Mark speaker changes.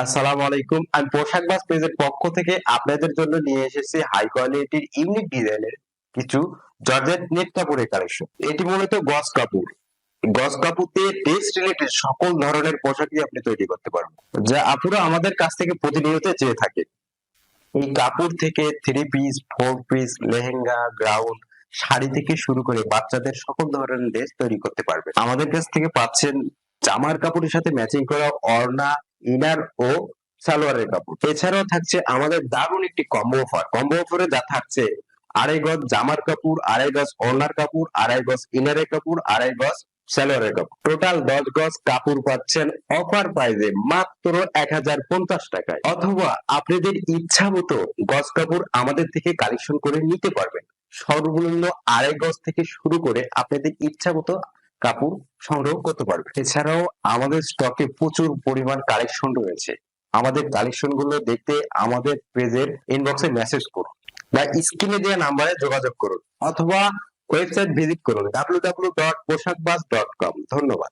Speaker 1: আসসালামু আলাইকুম। আমি পোশাক বাস পেজের পক্ষ থেকে আপনাদের জন্য নিয়ে এসেছি হাই কোয়ালিটির ইউনিক ডিজাইনের কিছু জর্জেট নেট কাপড়ের কালেকশন। এটি মূলত গজ কাপড়। গজ কাপড় দিয়ে ড্রেস রিলেটেড সকল ধরনের পোশাকই আপনি তৈরি করতে পারবেন, যা আপুরা আমাদের কাছ থেকে প্রতিনিয়ত চেয়ে থাকে। এই কাপড় থেকে three piece, four piece, lehenga, gown, sari থেকে শুরু করে বাচ্চাদের সকল ধরনের ড্রেস তৈরি করতে পারবেন। আমাদের কাছ থেকে পাচ্ছেন জামার কাপড়ের সাথে ম্যাচিং করা ওড়না, ইনার ও সালোয়ারের কাপড়। এছাড়াও থাকছে আমাদের দারুণ একটি কম্বো অফার। কম্বো অফারে যা থাকছে 2.5 গজ জামার কাপড়, 2.5 গজ ওড়নার কাপড়, 2.5 গজ ইনারের কাপড়, 2.5 গজ সালোয়ারের কাপড়। টোটাল 10 গজ কাপড় পাচ্ছেন অফার প্রাইজে মাত্র 1050 টাকায়। অথবা আপনাদের ইচ্ছা মতো গজ কাপড় আমাদের থেকে কালেকশন করে নিতে পারবেন। সর্বনিম্ন 2.5 গজ থেকে শুরু করে আপনাদের ইচ্ছা মতো কাপড় সংগ্রহ করতে পারবেন। এছাড়াও আমাদের স্টকে প্রচুর পরিমাণ কালেকশন রয়েছে। আমাদের কালেকশন গুলো দেখতে আমাদের পেজের ইনবক্সে মেসেজ করুন বা স্ক্রিনে দেওয়া নাম্বারে যোগাযোগ করুন অথবা ওয়েবসাইট ভিজিট করুন www.poshakbaz.com। ধন্যবাদ।